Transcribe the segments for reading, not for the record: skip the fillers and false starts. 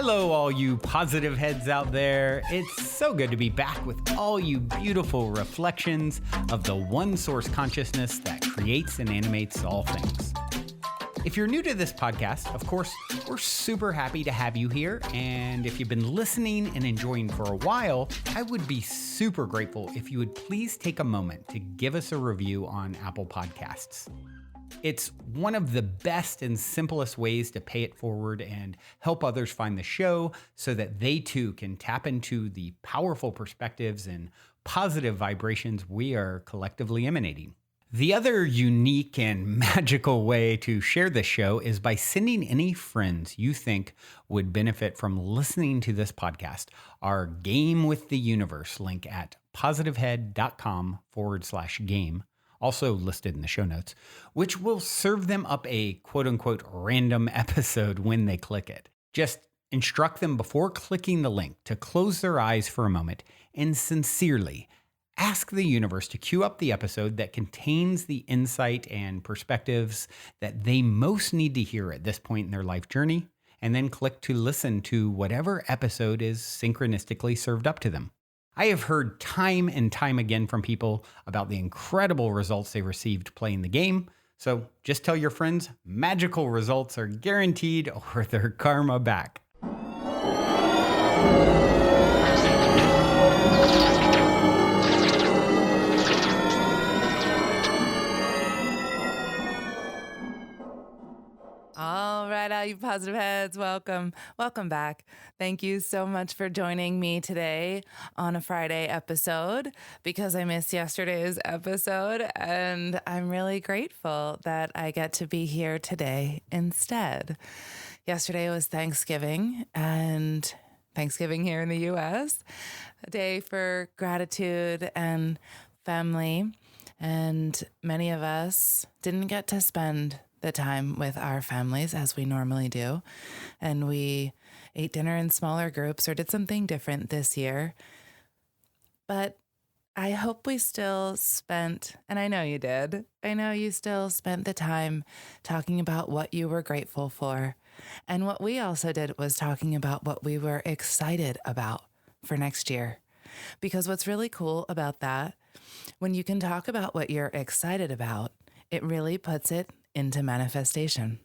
Hello, all you positive heads out there. It's so good to be back with all you beautiful reflections of the one source consciousness that creates and animates all things. If you're new to this podcast, of course, we're super happy to have you here. And if you've been listening and enjoying for a while, I would be super grateful if you would please take a moment to give us a review on Apple Podcasts. It's one of the best and simplest ways to pay it forward and help others find the show so that they too can tap into the powerful perspectives and positive vibrations we are collectively emanating. The other unique and magical way to share this show is by sending any friends you think would benefit from listening to this podcast our Game with the Universe link at positivehead.com/game. Also listed in the show notes, which will serve them up a quote-unquote random episode when they click it. Just instruct them before clicking the link to close their eyes for a moment and sincerely ask the universe to cue up the episode that contains the insight and perspectives that they most need to hear at this point in their life journey, and then click to listen to whatever episode is synchronistically served up to them. I have heard time and time again from people about the incredible results they received playing the game. So just tell your friends magical results are guaranteed or their karma back. All right, all you positive heads, welcome back. Thank you so much for joining me today on a Friday episode because I missed yesterday's episode, and I'm really grateful that I get to be here today instead. Yesterday was Thanksgiving, and Thanksgiving here in the U.S., a day for gratitude and family, and many of us didn't get to spend the time with our families as we normally do. And we ate dinner in smaller groups or did something different this year. But I hope we still spent, and I know you did, I know you still spent the time talking about what you were grateful for. And what we also did was talking about what we were excited about for next year. Because what's really cool about that, when you can talk about what you're excited about, it really puts it into manifestation.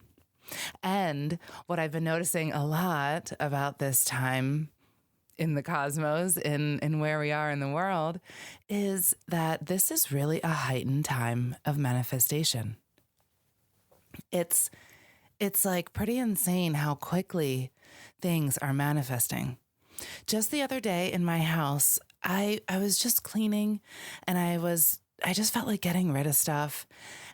And what I've been noticing a lot about this time in the cosmos, in where we are in the world, is that this is really a heightened time of manifestation. It's like pretty insane how quickly things are manifesting. Just the other day in my house, I was just cleaning, and I just felt like getting rid of stuff.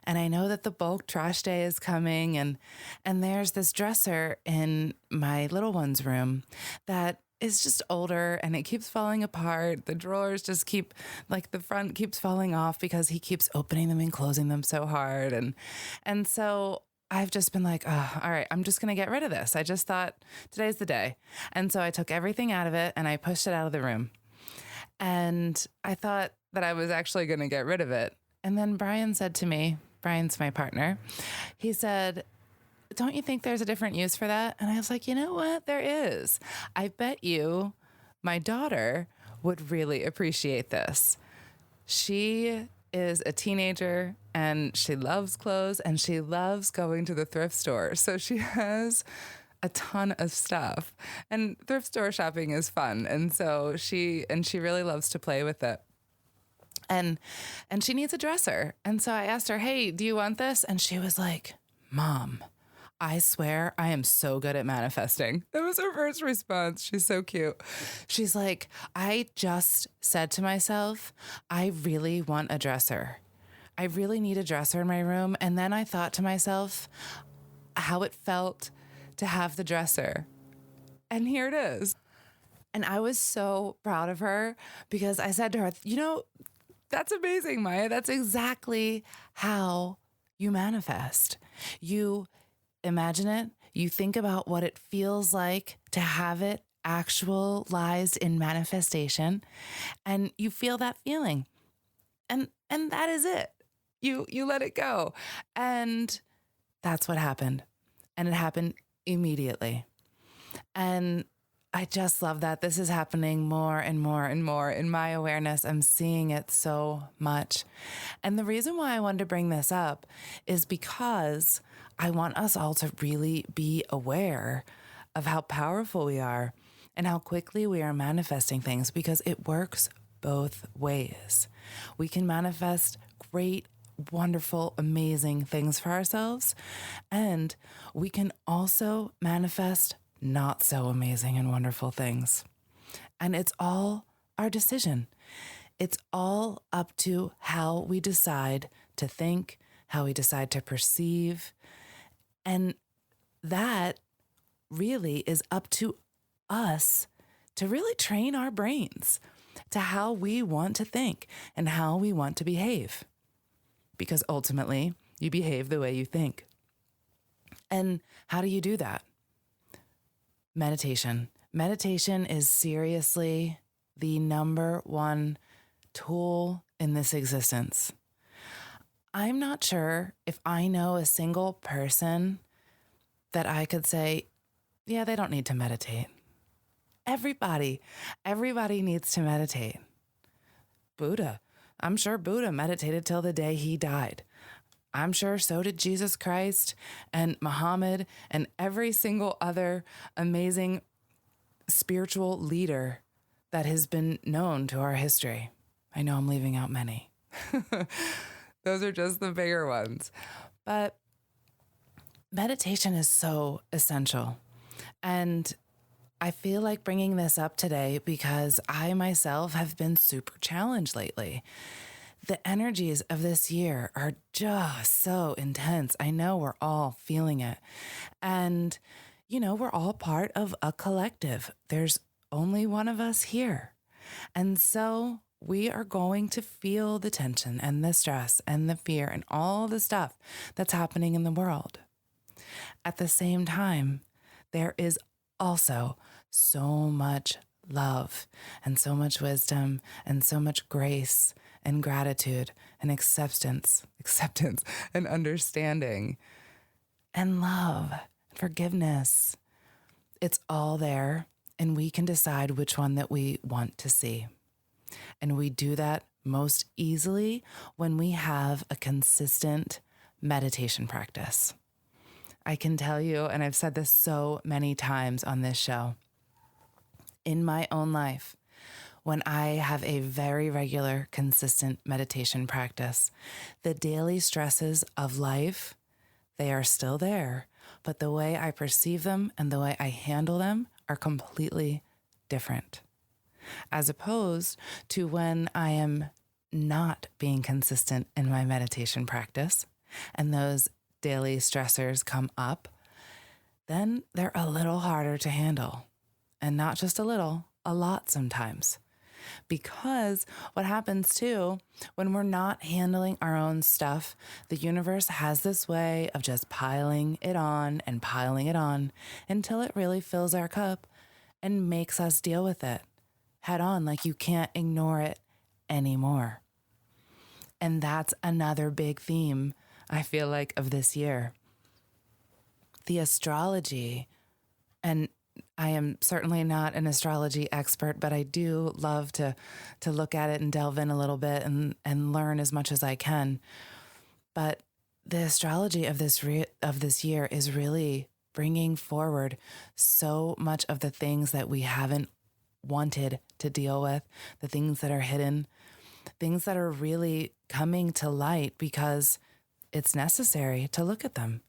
And I know that the bulk trash day is coming, and there's this dresser in my little one's room that is just older, and it keeps falling apart. The drawers just keep, like, the front keeps falling off because he keeps opening them and closing them so hard. And so I've just been like, oh, all right, I'm just going to get rid of this. I just thought today's the day. And so I took everything out of it and I pushed it out of the room. And I thought that I was actually going to get rid of it. And then Brian said to me, Brian's my partner, he said, don't you think there's a different use for that? And I was like, you know what? There is. I bet you my daughter would really appreciate this. She is a teenager and she loves clothes and she loves going to the thrift store. So she has a ton of stuff, and thrift store shopping is fun. And so she really loves to play with it. And she needs a dresser. And so I asked her, hey, do you want this? And she was like, Mom, I swear I am so good at manifesting. That was her first response. She's so cute. She's like, I just said to myself, I really want a dresser. I really need a dresser in my room. And then I thought to myself how it felt to have the dresser. And here it is. And I was so proud of her because I said to her, you know, that's amazing, Maya. That's exactly how you manifest. You imagine it. You think about what it feels like to have it actualized in manifestation, and you feel that feeling. And that is it. You let it go. And that's what happened. And it happened immediately. And I just love that. This is happening more and more and more in my awareness. I'm seeing it so much. And the reason why I wanted to bring this up is because I want us all to really be aware of how powerful we are and how quickly we are manifesting things, because it works both ways. We can manifest great, wonderful, amazing things for ourselves, and we can also manifest not so amazing and wonderful things. And it's all our decision. It's all up to how we decide to think, how we decide to perceive. And that really is up to us to really train our brains to how we want to think and how we want to behave. Because ultimately, you behave the way you think. And how do you do that? Meditation. Meditation is seriously the number one tool in this existence. I'm not sure if I know a single person that I could say, yeah, they don't need to meditate. Everybody needs to meditate. Buddha. I'm sure Buddha meditated till the day he died. I'm sure so did Jesus Christ and Muhammad and every single other amazing spiritual leader that has been known to our history. I know I'm leaving out many. Those are just the bigger ones. But meditation is so essential. And I feel like bringing this up today because I myself have been super challenged lately. The energies of this year are just so intense. I know we're all feeling it. And, we're all part of a collective. There's only one of us here. And so we are going to feel the tension and the stress and the fear and all the stuff that's happening in the world. At the same time, there is also so much love and so much wisdom and so much grace and gratitude and acceptance and understanding and love and forgiveness. It's all there, and we can decide which one that we want to see. And we do that most easily when we have a consistent meditation practice. I can tell you, and I've said this so many times on this show, in my own life, when I have a very regular, consistent meditation practice, the daily stresses of life, they are still there, but the way I perceive them and the way I handle them are completely different. As opposed to when I am not being consistent in my meditation practice and those daily stressors come up, then they're a little harder to handle. And not just a little, a lot sometimes. Because what happens too, when we're not handling our own stuff, the universe has this way of just piling it on until it really fills our cup and makes us deal with it head on, like you can't ignore it anymore. And that's another big theme, I feel like, of this year. The astrology, and I am certainly not an astrology expert, but I do love to look at it and delve in a little bit and learn as much as I can. But the astrology of this year is really bringing forward so much of the things that we haven't wanted to deal with, the things that are hidden, things that are really coming to light because it's necessary to look at them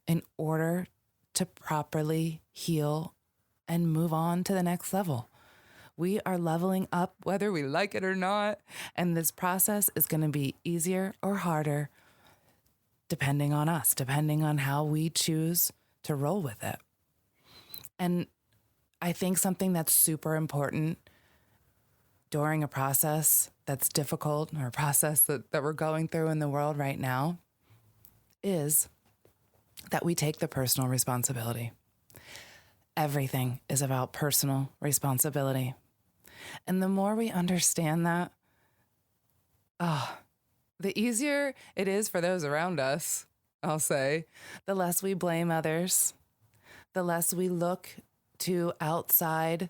in order to properly heal and move on to the next level. We are leveling up whether we like it or not, and this process is going to be easier or harder depending on us, depending on how we choose to roll with it. And I think something that's super important during a process that's difficult, or a process that we're going through in the world right now, is that we take the personal responsibility. Everything is about personal responsibility. And the more we understand that, the easier it is for those around us, I'll say. The less we blame others, the less we look to outside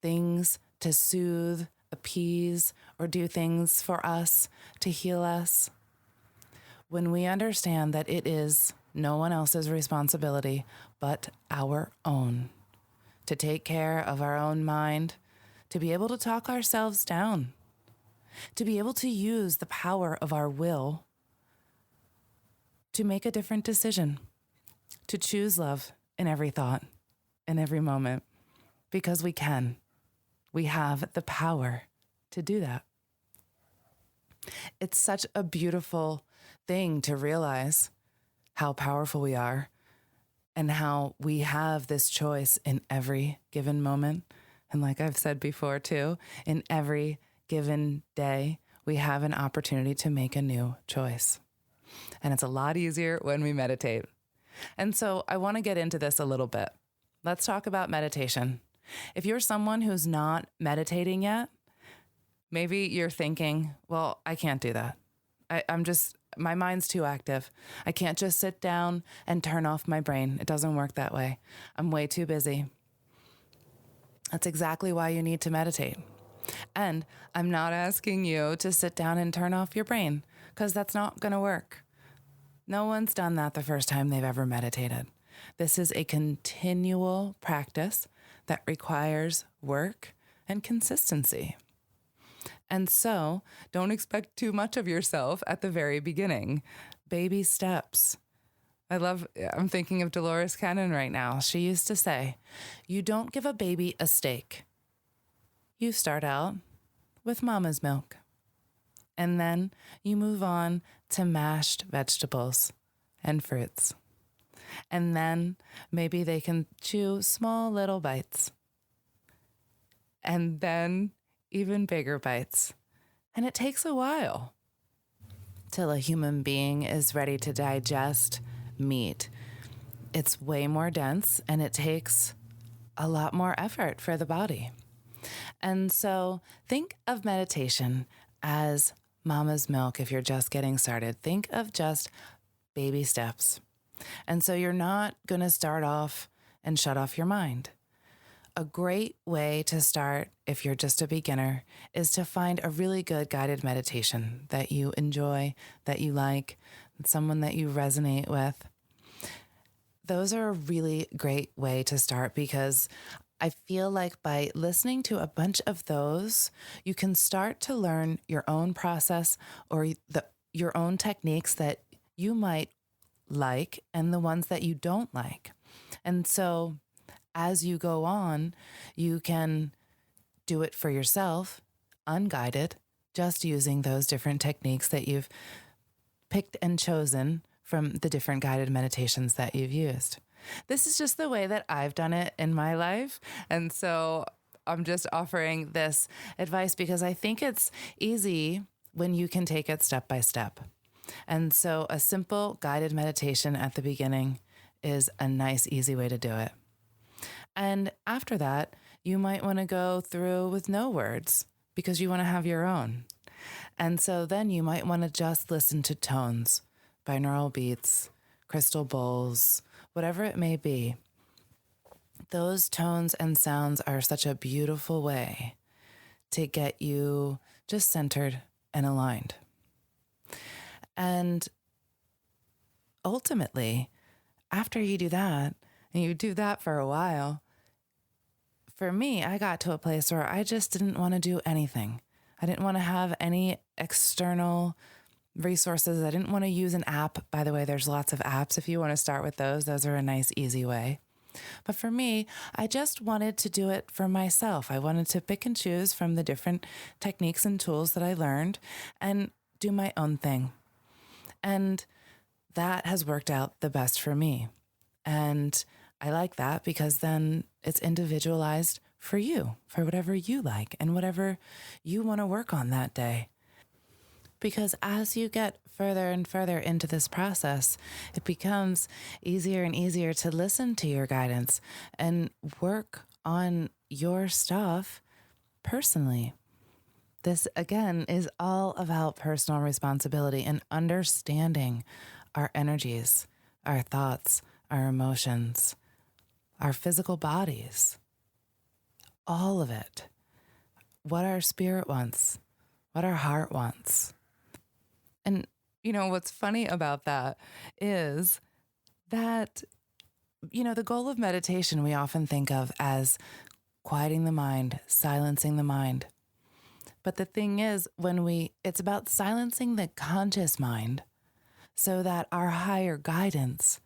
things to soothe, appease, or do things for us to heal us. When we understand that it is no one else's responsibility but our own to take care of our own mind, to be able to talk ourselves down, to be able to use the power of our will to make a different decision, to choose love in every thought, in every moment, because we can. We have the power to do that. It's such a beautiful thing to realize how powerful we are and how we have this choice in every given moment. And like I've said before too, in every given day, we have an opportunity to make a new choice. And it's a lot easier when we meditate. And so I want to get into this a little bit. Let's talk about meditation. If you're someone who's not meditating yet, maybe you're thinking, well, I can't do that. My mind's too active. I can't just sit down and turn off my brain. It doesn't work that way. I'm way too busy. That's exactly why you need to meditate. And I'm not asking you to sit down and turn off your brain, because that's not going to work. No one's done that the first time they've ever meditated. This is a continual practice that requires work and consistency. And so don't expect too much of yourself at the very beginning. Baby steps. I'm thinking of Dolores Cannon right now. She used to say, you don't give a baby a steak. You start out with mama's milk. And then you move on to mashed vegetables and fruits. And then maybe they can chew small little bites. And then even bigger bites. And it takes a while till a human being is ready to digest meat. It's way more dense and it takes a lot more effort for the body. And so think of meditation as mama's milk if you're just getting started. Think of just baby steps. And so you're not going to start off and shut off your mind. A great way to start, if you're just a beginner, is to find a really good guided meditation that you enjoy, that you like, someone that you resonate with. Those are a really great way to start, because I feel like by listening to a bunch of those, you can start to learn your own process or your own techniques that you might like and the ones that you don't like. And so as you go on, you can do it for yourself, unguided, just using those different techniques that you've picked and chosen from the different guided meditations that you've used. This is just the way that I've done it in my life. And so I'm just offering this advice because I think it's easy when you can take it step by step. And so a simple guided meditation at the beginning is a nice, easy way to do it. And after that, you might want to go through with no words because you want to have your own. And so then you might want to just listen to tones, binaural beats, crystal bowls, whatever it may be. Those tones and sounds are such a beautiful way to get you just centered and aligned. And ultimately, after you do that, and you do that for a while, for me, I got to a place where I just didn't want to do anything. I didn't want to have any external resources. I didn't want to use an app. By the way, there's lots of apps. If you want to start with those are a nice, easy way. But for me, I just wanted to do it for myself. I wanted to pick and choose from the different techniques and tools that I learned and do my own thing. And that has worked out the best for me. And I like that because then it's individualized for you, for whatever you like and whatever you want to work on that day. Because as you get further and further into this process, it becomes easier and easier to listen to your guidance and work on your stuff personally. This, again, is all about personal responsibility and understanding our energies, our thoughts, our emotions, our physical bodies, all of it, what our spirit wants, what our heart wants. And, what's funny about that is that, the goal of meditation we often think of as quieting the mind, silencing the mind. But the thing is, it's about silencing the conscious mind so that our higher guidance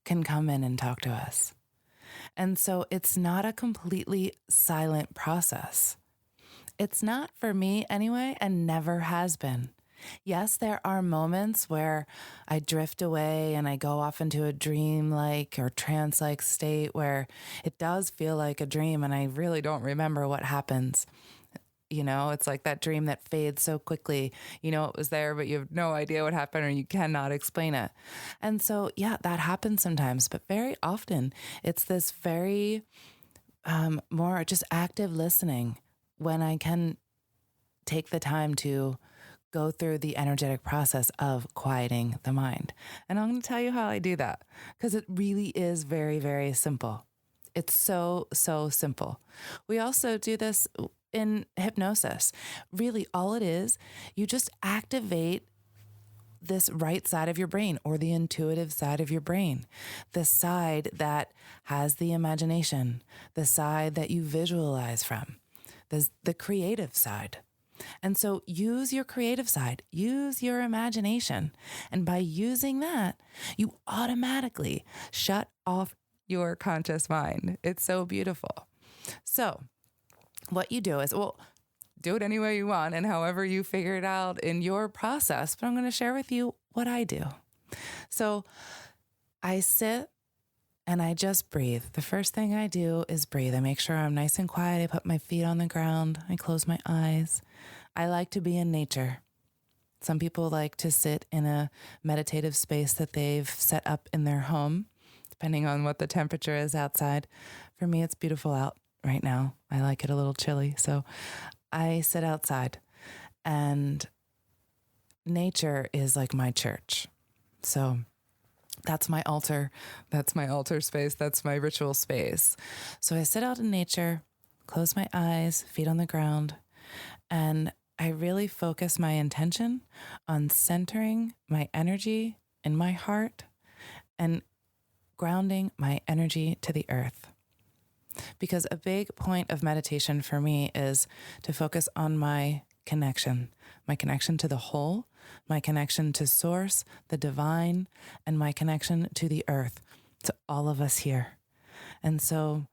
can come in and talk to us. And so it's not a completely silent process. It's not for me anyway, and never has been. Yes, there are moments where I drift away and I go off into a dream-like or trance-like state where it does feel like a dream and I really don't remember what happens. It's like that dream that fades so quickly. It was there, but you have no idea what happened or you cannot explain it. And so, yeah, that happens sometimes, but very often it's this very more just active listening when I can take the time to go through the energetic process of quieting the mind. And I'm going to tell you how I do that because it really is very, very simple. It's so, so simple. We also do this in hypnosis. Really, all it is, you just activate this right side of your brain or the intuitive side of your brain, the side that has the imagination, the side that you visualize from, the creative side. And so use your creative side, use your imagination. And by using that, you automatically shut off your conscious mind. It's so beautiful. So what you do is, do it any way you want and however you figure it out in your process. But I'm going to share with you what I do. So I sit and I just breathe. The first thing I do is breathe. I make sure I'm nice and quiet. I put my feet on the ground. I close my eyes. I like to be in nature. Some people like to sit in a meditative space that they've set up in their home, depending on what the temperature is outside. For me, it's beautiful out right now. I like it a little chilly. So I sit outside and nature is like my church. So that's my altar. That's my altar space. That's my ritual space. So I sit out in nature, close my eyes, feet on the ground, and I really focus my intention on centering my energy in my heart and grounding my energy to the earth. Because a big point of meditation for me is to focus on my connection to the whole, my connection to source, the divine, and my connection to the earth, to all of us here. And so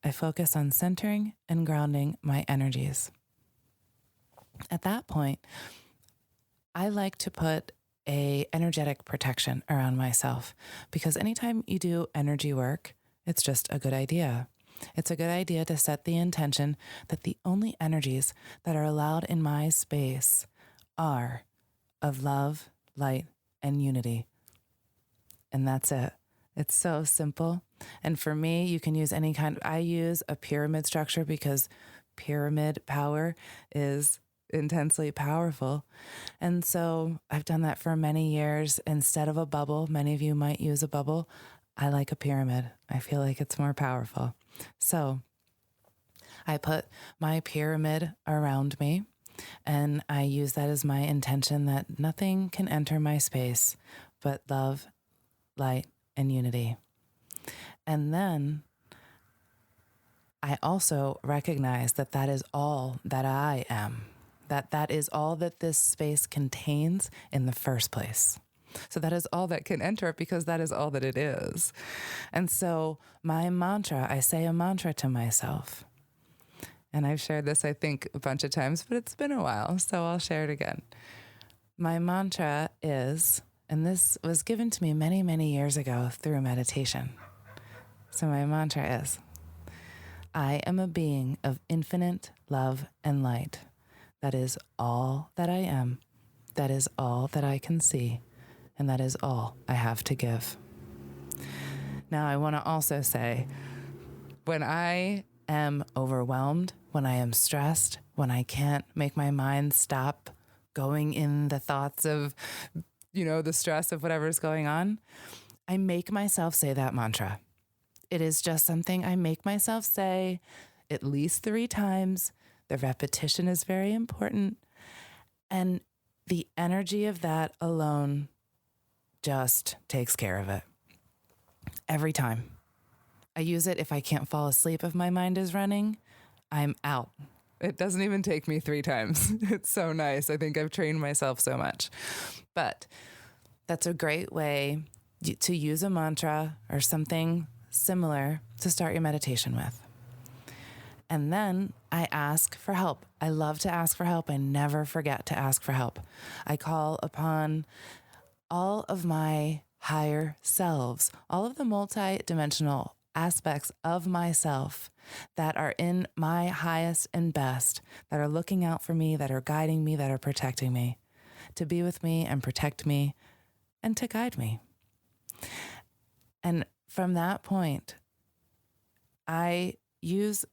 I focus on centering and grounding my energies. At that point, I like to put a energetic protection around myself because anytime you do energy work, it's just a good idea. It's a good idea to set the intention that the only energies that are allowed in my space are of love, light, and unity. And that's it. It's so simple. And for me, you can use I use a pyramid structure because pyramid power is intensely powerful. And so I've done that for many years. Instead of a bubble, many of you might use a bubble. I like a pyramid. I feel like it's more powerful. So I put my pyramid around me and I use that as my intention that nothing can enter my space but love, light, and unity. And then I also recognize that that is all that I am, that is all that this space contains in the first place. So that is all that can enter it because that is all that it is. And so my mantra, I say a mantra to myself. And I've shared this, I think, a bunch of times, but it's been a while, so I'll share it again. My mantra is, and this was given to me many, many years ago through meditation. So my mantra is, I am a being of infinite love and light. That is all that I am. That is all that I can see. And that is all I have to give. Now, I want to also say, when I am overwhelmed, when I am stressed, when I can't make my mind stop going in the thoughts of, the stress of whatever's going on, I make myself say that mantra. It is just something I make myself say. at least 3 times. The repetition is very important. And the energy of that alone just takes care of it. Every time. I use it if I can't fall asleep if my mind is running. I'm out. It doesn't even take me 3 times. It's so nice. I think I've trained myself so much. But that's a great way to use a mantra or something similar to start your meditation with. And then I ask for help. I love to ask for help. I never forget to ask for help. I call upon all of my higher selves, all of the multi-dimensional aspects of myself that are in my highest and best, that are looking out for me, that are guiding me, that are protecting me, to be with me and protect me and to guide me. And from that point, I use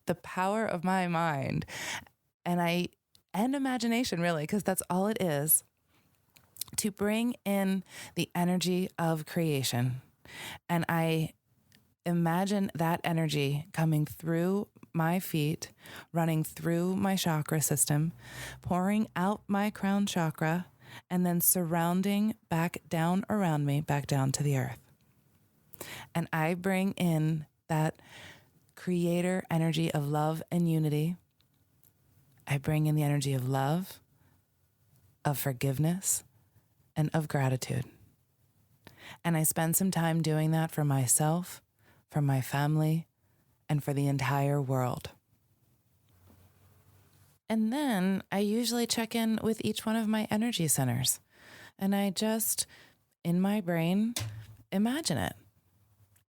the power of my mind and imagination, really, because that's all it is, to bring in the energy of creation. And I imagine that energy coming through my feet, running through my chakra system, pouring out my crown chakra, and then surrounding back down around me, back down to the earth. And I bring in that creator energy of love and unity. I bring in the energy of love, of forgiveness, and of gratitude. And I spend some time doing that for myself, for my family, and for the entire world. And then I usually check in with each one of my energy centers. And I just, in my brain, imagine it.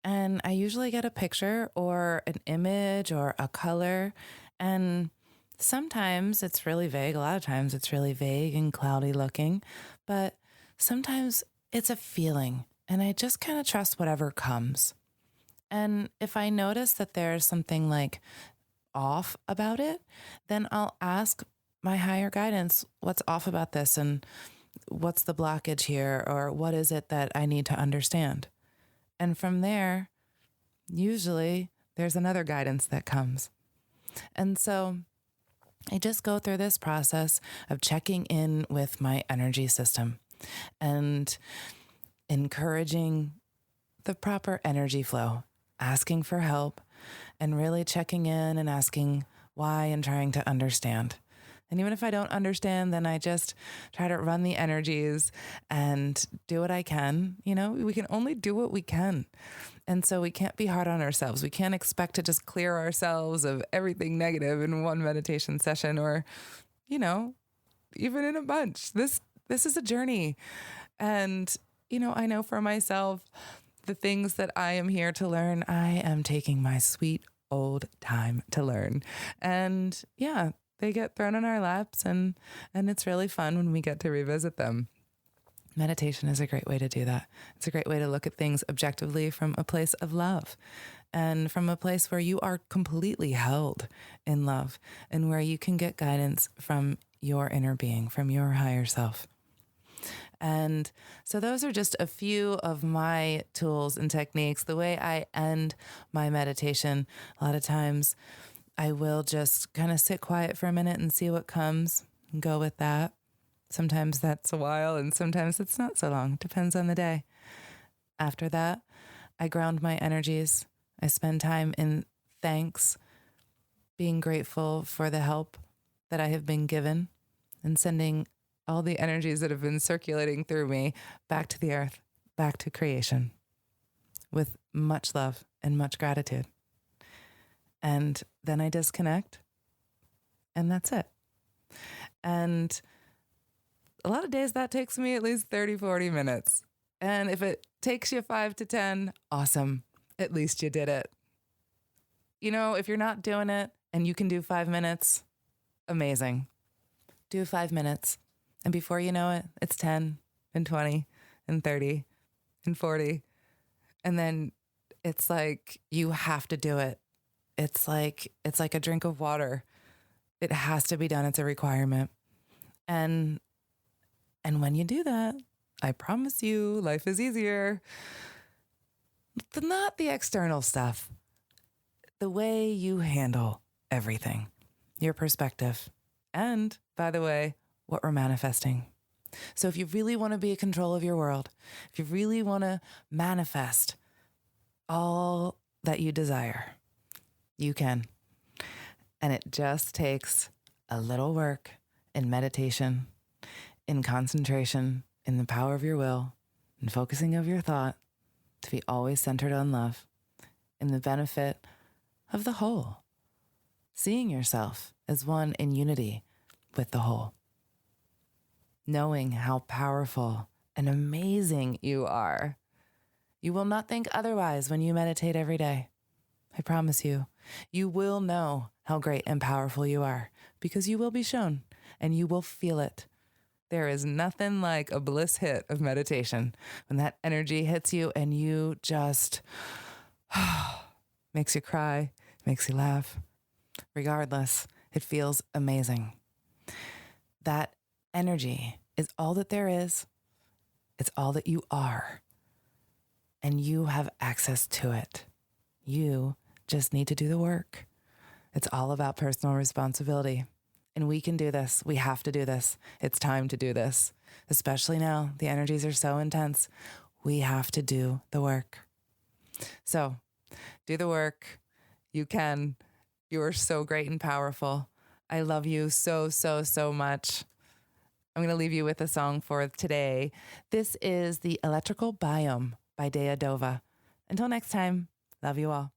And I usually get a picture or an image or a color. And sometimes it's really vague. A lot of times it's really vague and cloudy looking. But sometimes it's a feeling. And I just kind of trust whatever comes. And if I notice that there's something like off about it, then I'll ask my higher guidance, what's off about this? And what's the blockage here? Or what is it that I need to understand? And from there, usually there's another guidance that comes. And so I just go through this process of checking in with my energy system and encouraging the proper energy flow, asking for help, and really checking in and asking why and trying to understand. And even if I don't understand, then I just try to run the energies and do what I can. You know, we can only do what we can. And so we can't be hard on ourselves. We can't expect to just clear ourselves of everything negative in one meditation session or, you know, even in a bunch. This is a journey. And, you know, I know for myself, the things that I am here to learn, I am taking my sweet old time to learn. And yeah, they get thrown in our laps and it's really fun when we get to revisit them. Meditation is a great way to do that. It's a great way to look at things objectively from a place of love and from a place where you are completely held in love and where you can get guidance from your inner being, from your higher self. And so those are just a few of my tools and techniques. The way I end my meditation, a lot of times I will just kind of sit quiet for a minute and see what comes and go with that. Sometimes that's a while and sometimes it's not so long. It depends on the day. After that, I ground my energies. I spend time in thanks, being grateful for the help that I have been given and sending all the energies that have been circulating through me back to the earth, back to creation with much love and much gratitude. And then I disconnect and that's it. And a lot of days that takes me at least 30, 40 minutes. And if it takes you 5 to 10, awesome. At least you did it. You know, if you're not doing it and you can do 5 minutes, amazing. Do 5 minutes. And before you know it, it's 10 and 20 and 30 and 40. And then it's like you have to do it. It's like a drink of water. It has to be done. It's a requirement. And when you do that, I promise you life is easier. Not the external stuff. the way you handle everything, your perspective, and, by the way, what we're manifesting. So if you really want to be in control of your world, if you really want to manifest all that you desire, you can. And it just takes a little work in meditation, in concentration, in the power of your will, in focusing of your thought to be always centered on love, in the benefit of the whole, seeing yourself as one in unity with the whole, knowing how powerful and amazing you are. You will not think otherwise when you meditate every day. I promise you, you will know how great and powerful you are because you will be shown and you will feel it. There is nothing like a bliss hit of meditation when that energy hits you and you just makes you cry, makes you laugh. Regardless, it feels amazing. That energy is all that there is. It's all that you are. And you have access to it. You just need to do the work. It's all about personal responsibility. And we can do this. We have to do this. It's time to do this. Especially now, the energies are so intense. We have to do the work. So, do the work. You can. You are so great and powerful. I love you so, so, so much. I'm going to leave you with a song for today. This is The Electrical Biome by Dea Dova. Until next time, love you all.